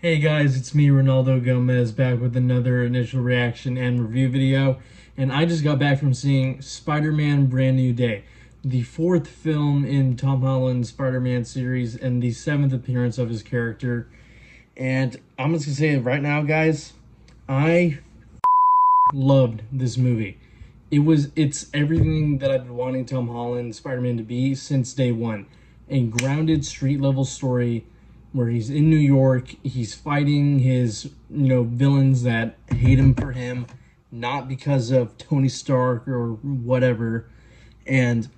Hey guys, it's me, Ronaldo Gomez, back with another initial reaction and review video. And I just got back from seeing Spider-Man Brand New Day, the fourth film in Tom Holland's Spider-Man series and the seventh appearance of his character. And I'm just gonna say it right now, guys, I loved this movie. It's everything that I've been wanting Tom Holland Spider-Man to be since day one. A grounded street level story where he's in New York, he's fighting his, villains that hate him for him, not because of Tony Stark or whatever. And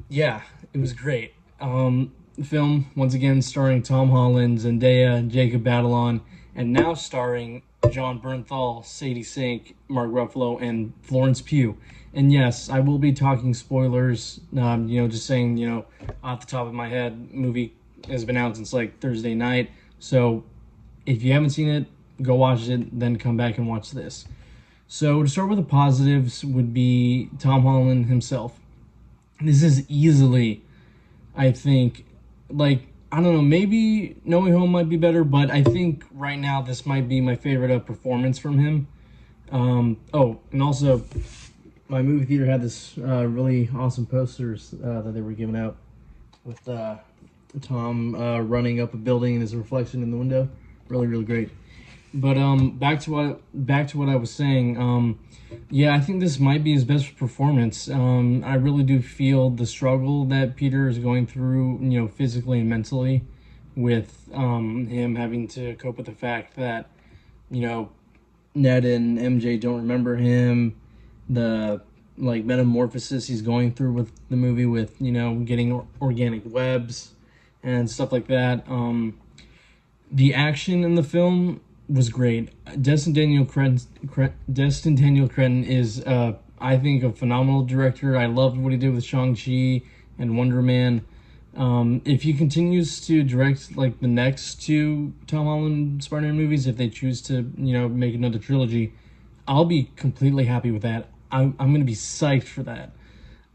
yeah, it was great. The film, once again, starring Tom Holland, Zendaya, Jacob Batalon, and now starring John Bernthal, Sadie Sink, Mark Ruffalo, and Florence Pugh. And yes, I will be talking spoilers. Just saying, off the top of my head, movie has been out since like Thursday night. So if you haven't seen it, go watch it, then come back and watch this. So to start with the positives would be Tom Holland himself. This is easily, I think, I don't know, maybe No Way Home might be better, but I think right now this might be my favorite performance from him. And also, my movie theater had this really awesome posters that they were giving out with Tom running up a building and his reflection in the window. Really, really great. But back to what I was saying. Yeah, I think this might be his best performance. I really do feel the struggle that Peter is going through, physically and mentally, with him having to cope with the fact that, Ned and MJ don't remember him. The metamorphosis he's going through with the movie, with getting organic webs and stuff like that. The action in the film was great. Destin Daniel Cretton is, I think, a phenomenal director. I loved what he did with Shang-Chi and Wonder Man. If he continues to direct like the next two Tom Holland Spider-Man movies, if they choose to, make another trilogy, I'll be completely happy with that. I'm gonna be psyched for that.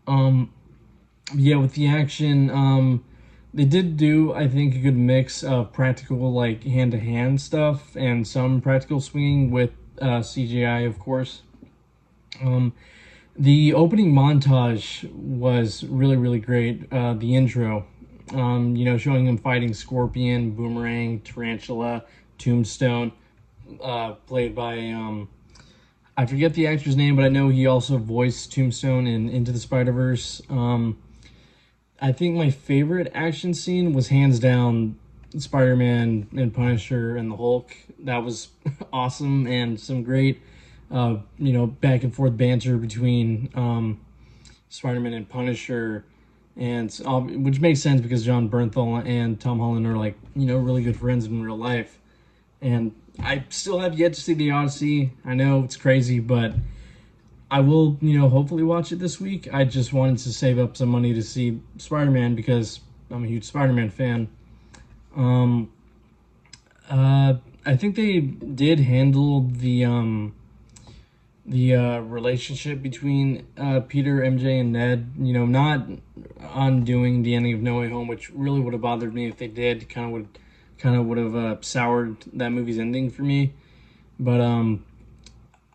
Yeah, with the action, they did do, I think, a good mix of practical, like hand-to-hand stuff and some practical swinging with CGI, of course. The opening montage was really, really great. The intro, showing him fighting Scorpion, Boomerang, Tarantula, Tombstone, played by I forget the actor's name, but I know he also voiced Tombstone in Into the Spider-Verse. I think my favorite action scene was hands down Spider-Man and Punisher and the Hulk. That was awesome, and some great, back and forth banter between Spider-Man and Punisher, and which makes sense because John Bernthal and Tom Holland are really good friends in real life. And I still have yet to see The Odyssey. I know it's crazy, but I will, hopefully watch it this week. I just wanted to save up some money to see Spider-Man because I'm a huge Spider-Man fan. I think they did handle the relationship between Peter, MJ, and Ned. Not undoing the ending of No Way Home, which really would have bothered me if they did. Kind of would have soured that movie's ending for me. But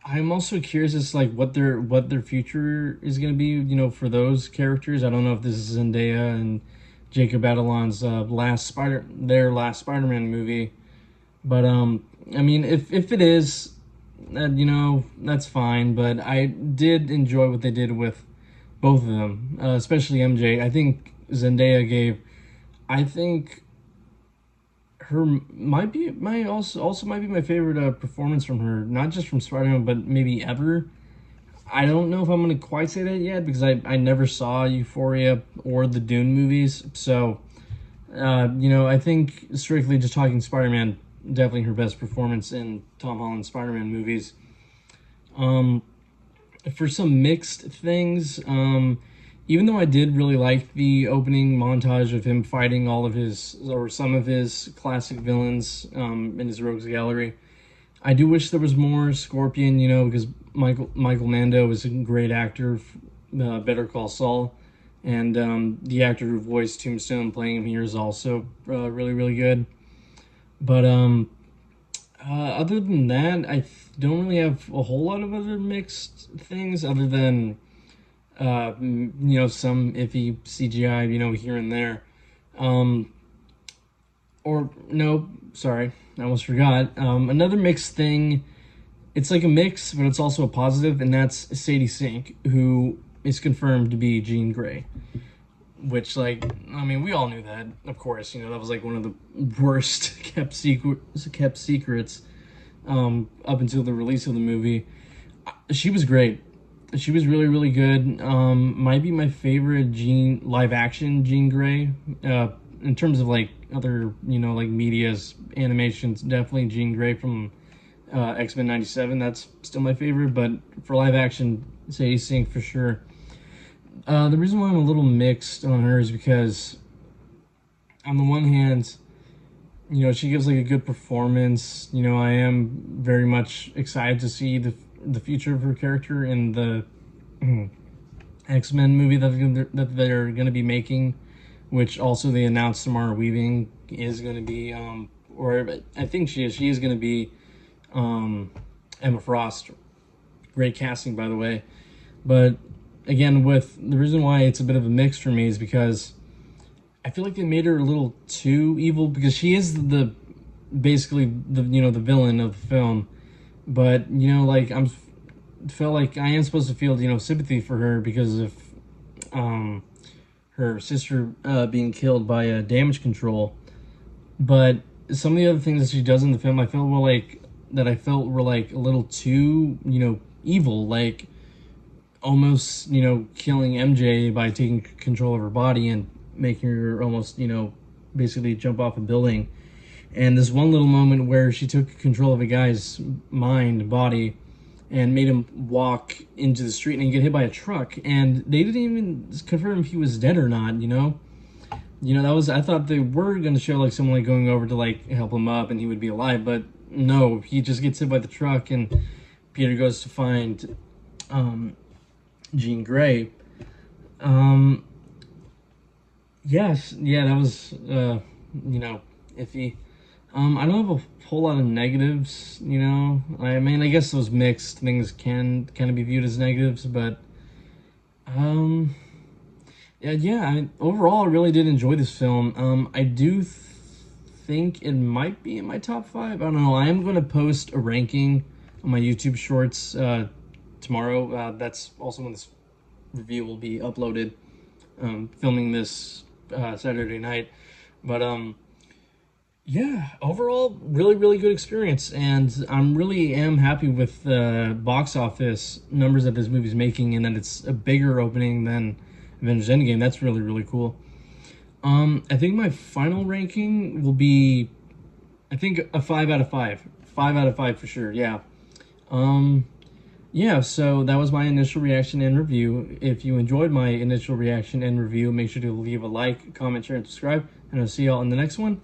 I'm also curious as to what their future is going to be, for those characters. I don't know if this is Zendaya and Jacob Batalon's last Spider-Man movie, but I mean, if it is, that's fine. But I did enjoy what they did with both of them, especially MJ. I think Zendaya gave, I think, her might be also might be my favorite performance from her, not just from Spider-Man, but maybe ever. I don't know if I'm gonna quite say that yet because I never saw Euphoria or the Dune movies, so I think strictly just talking Spider-Man, definitely her best performance in Tom Holland's Spider-Man movies. For some mixed things, even though I did really like the opening montage of him fighting all of his, or some of his classic villains in his rogues gallery, I do wish there was more Scorpion, because Michael Mando is a great actor, Better Call Saul, and the actor who voiced Tombstone playing him here is also really, really good. But Other than that, don't really have a whole lot of other mixed things other than some iffy CGI, here and there. Um, or no, sorry, I almost forgot. Another mixed thing. It's like a mix, but it's also a positive, and that's Sadie Sink, who is confirmed to be Jean Grey. Which, like, I mean, we all knew that, of course. That was like one of the worst kept secrets up until the release of the movie. She was great. She was really, really good. Might be my favorite live action Jean Grey. In terms of like other, like media's animations, definitely Jean Grey from X-Men '97. That's still my favorite, but for live action, Sadie Sink for sure. The reason why I'm a little mixed on her is because, on the one hand, she gives like a good performance. I am very much excited to see the future of her character in the X-Men movie that they're gonna be making, which also they announced Samara Weaving is gonna be, or I think she is gonna be Emma Frost. Great casting, by the way, but. Again, with the reason why it's a bit of a mix for me is because I feel like they made her a little too evil, because she is basically the villain of the film, but like felt like I am supposed to feel sympathy for her because of her sister being killed by damage control, but some of the other things that she does in the film I felt were like a little too evil, like almost killing MJ by taking control of her body and making her almost basically jump off a building. And this one little moment where she took control of a guy's body and made him walk into the street and get hit by a truck, and they didn't even confirm if he was dead or not. That was, I thought they were going to show like someone like going over to like help him up and he would be alive, but no, he just gets hit by the truck, and Peter goes to find Jean Grey. Yes, yeah, that was iffy. I don't have a whole lot of negatives. I mean, I guess those mixed things can kind of be viewed as negatives, but overall, I really did enjoy this film. I do think it might be in my top 5. I don't know. I am going to post a ranking on my YouTube Shorts tomorrow. That's also when this review will be uploaded. Filming this Saturday night, but yeah, overall really, really good experience, and I'm really am happy with the box office numbers that this movie's making, and that it's a bigger opening than Avengers Endgame. That's really, really cool. I think my final ranking will be, I think, a 5 out of 5. 5 out of 5 for sure. Yeah. Yeah, so that was my initial reaction and review. If you enjoyed my initial reaction and review, make sure to leave a like, comment, share, and subscribe. And I'll see y'all in the next one.